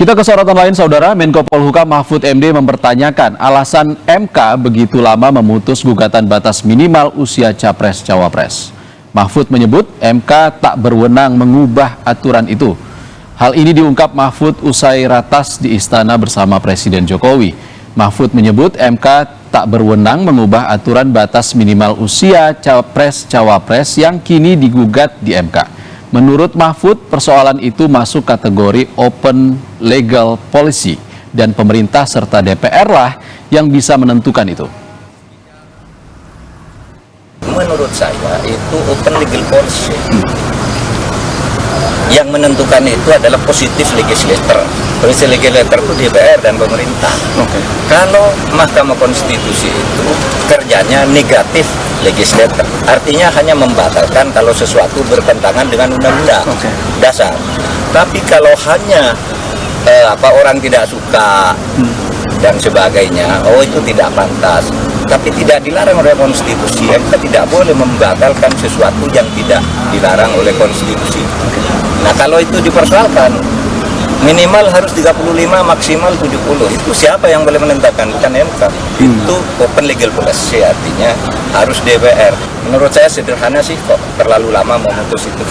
Kita ke sorotan lain, Saudara. Menko Polhukam Mahfud MD mempertanyakan alasan MK begitu lama memutus gugatan batas minimal usia Capres-Cawapres. Mahfud menyebut MK tak berwenang mengubah aturan itu. Hal ini diungkap Mahfud usai ratas di istana bersama Presiden Jokowi. Mahfud menyebut MK tak berwenang mengubah aturan batas minimal usia Capres-Cawapres yang kini digugat di MK. Menurut Mahfud, persoalan itu masuk kategori open legal policy dan pemerintah serta DPR lah yang bisa menentukan itu. Menurut saya itu open legal policy. Yang menentukan itu adalah positif legislator. Positif legislator itu DPR dan pemerintah. Kalau Mahkamah Konstitusi itu kerjanya negatif legislator, artinya hanya membatalkan kalau sesuatu bertentangan dengan undang-undang dasar. Tapi kalau hanya orang tidak suka dan sebagainya, itu tidak pantas. Tapi tidak dilarang oleh konstitusi. MK tidak boleh membatalkan sesuatu yang tidak dilarang oleh konstitusi. Nah, kalau itu dipersoalkan, minimal harus 35, maksimal 70. Itu siapa yang boleh menentukan? Bukan MK. Itu open legal policy, artinya harus DPR. Menurut saya sederhana sih, kok terlalu lama memutus itu.